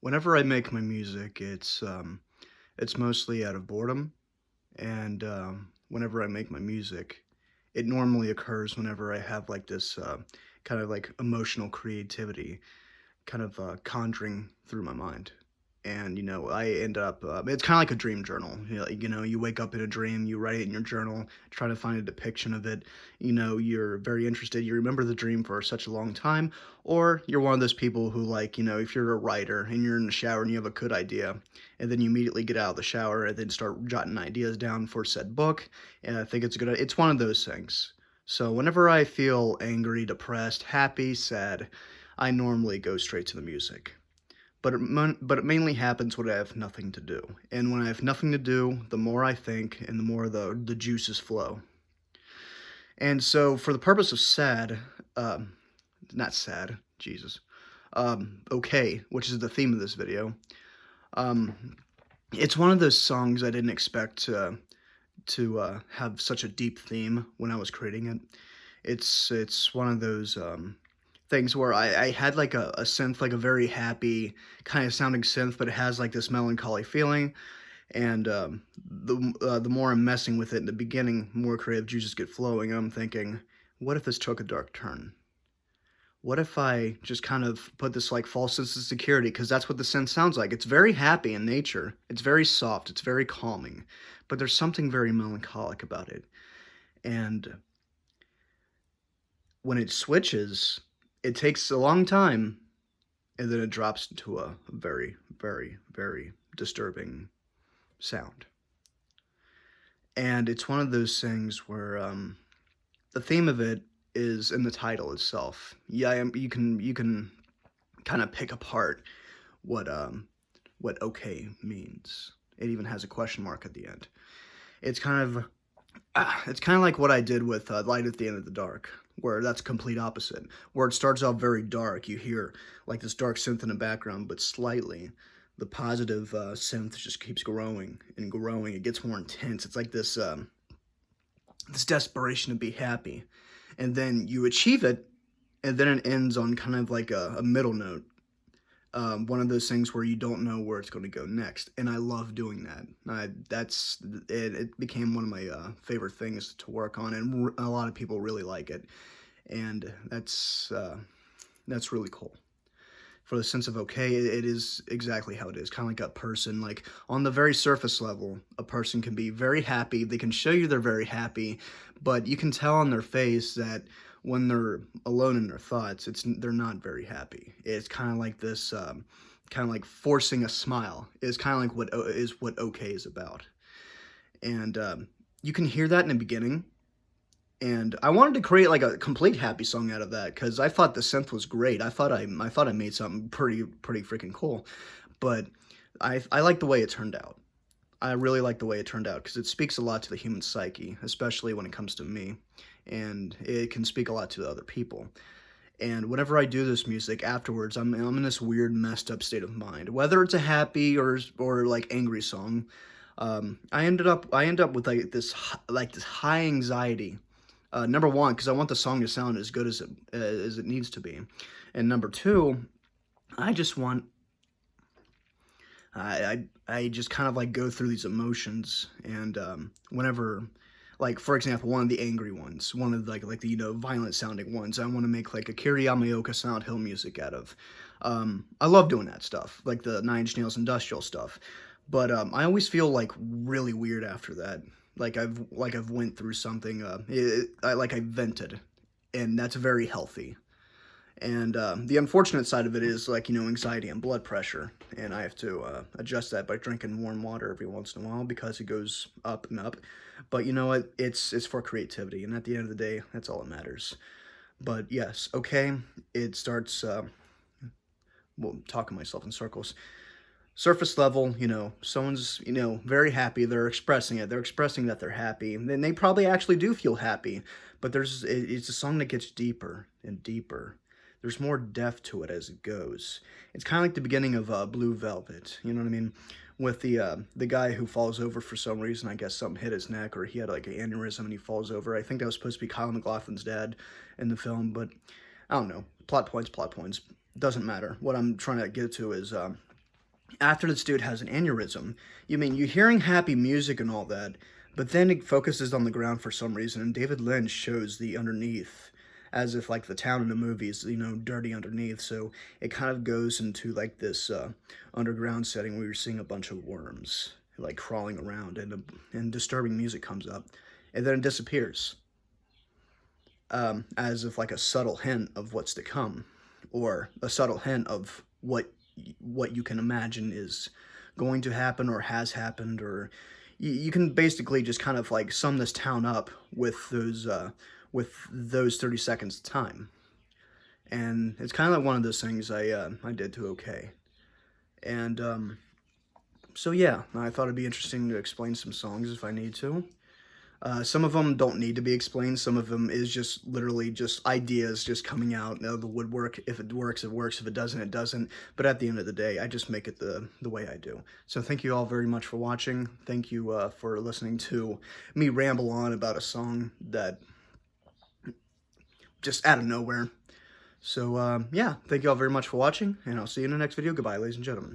Whenever I make my music, it's mostly out of boredom, and whenever I make my music, it normally occurs whenever I have like this kind of like emotional creativity kind of conjuring through my mind. And I end up. It's kind of like a dream journal. You wake up in a dream, you write it in your journal, try to find a depiction of it. You're very interested. You remember the dream for such a long time, or you're one of those people who if you're a writer and you're in the shower and you have a good idea, and then you immediately get out of the shower and then start jotting ideas down for said book. And I think it's a good. It's one of those things. So whenever I feel angry, depressed, happy, sad, I normally go straight to the music. But it mainly happens when I have nothing to do. And when I have nothing to do, the more I think and the more the juices flow. And so for the purpose of sad, not sad, Jesus, okay, which is the theme of this video, um, it's one of those songs I didn't expect to have such a deep theme when I was creating it. It's one of those things where I had like a synth, like a very happy kind of sounding synth, but it has like this melancholy feeling. And the more I'm messing with it in the beginning, more creative juices get flowing. I'm thinking, what if this took a dark turn? What if I just kind of put this like false sense of security? Because that's what the synth sounds like. It's very happy in nature. It's very soft. It's very calming. But there's something very melancholic about it. And when it switches, it takes a long time, and then it drops into a very, very, very disturbing sound. And it's one of those things where the theme of it is in the title itself. Yeah, you can kind of pick apart what what okay means. It even has a question mark at the end. It's kind of it's kind of like what I did with Light at the End of the Dark, where that's complete opposite. Where it starts off very dark, you hear like this dark synth in the background, but slightly the positive synth just keeps growing and growing. It gets more intense. It's like this desperation to be happy, and then you achieve it, and then it ends on kind of like a middle note, one of those things where you don't know where it's going to go next, and I love doing that. That's it. It became one of my favorite things to work on, and a lot of people really like it, and that's really cool. For the sense of okay, it is exactly how it is. Kind of like a person, like on the very surface level, a person can be very happy. They can show you they're very happy, but you can tell on their face that when they're alone in their thoughts, they're not very happy. It's kind of like this, kind of like forcing a smile. Is kind of like what okay is about, and you can hear that in the beginning, and I wanted to create like a complete happy song out of that because I thought the synth was great. I thought I made something pretty freaking cool, but I like the way it turned out. I really like the way it turned out because it speaks a lot to the human psyche, especially when it comes to me, and it can speak a lot to other people. And whenever I do this music afterwards, I'm in this weird messed up state of mind, whether it's a happy or like angry song. I end up with like this high anxiety. Number one, because I want the song to sound as good as it needs to be, and number two, I just want I just kind of like go through these emotions, and whenever, like for example, one of the angry ones, one of like the violent sounding ones, I want to make like a Kiri Yamaoka Silent Hill music out of. I love doing that stuff, like the Nine Inch Nails industrial stuff, but I always feel like really weird after that. Like I've went through something. I vented, and that's very healthy. And the unfortunate side of it is anxiety and blood pressure, and I have to adjust that by drinking warm water every once in a while because it goes up and up. But you know what? It's for creativity, and at the end of the day, that's all that matters. But yes, okay, it starts. Well, talking myself in circles. Surface level, someone's very happy. They're expressing it. They're expressing that they're happy, and then they probably actually do feel happy. But it's a song that gets deeper and deeper. There's more depth to it as it goes. It's kind of like the beginning of Blue Velvet. You know what I mean? With the guy who falls over for some reason. I guess something hit his neck, or he had like an aneurysm and he falls over. I think that was supposed to be Kyle MacLachlan's dad in the film, but I don't know. Plot points, plot points. Doesn't matter. What I'm trying to get to is after this dude has an aneurysm, you're hearing happy music and all that, but then it focuses on the ground for some reason, and David Lynch shows the underneath, as if like the town in the movies, dirty underneath. So it kind of goes into like this underground setting where you're seeing a bunch of worms like crawling around, and disturbing music comes up, and then it disappears, as if like a subtle hint of what's to come, or a subtle hint of what you can imagine is going to happen or has happened, or you can basically just kind of like sum this town up with those 30 seconds of time. And it's kind of like one of those things I did to OK. And so yeah, I thought it'd be interesting to explain some songs if I need to. Some of them don't need to be explained. Some of them is just literally just ideas just coming out of the woodwork. If it works, it works. If it doesn't, it doesn't. But at the end of the day, I just make it the way I do. So thank you all very much for watching. Thank you for listening to me ramble on about a song that just out of nowhere. So yeah, thank you all very much for watching, and I'll see you in the next video. Goodbye, ladies and gentlemen.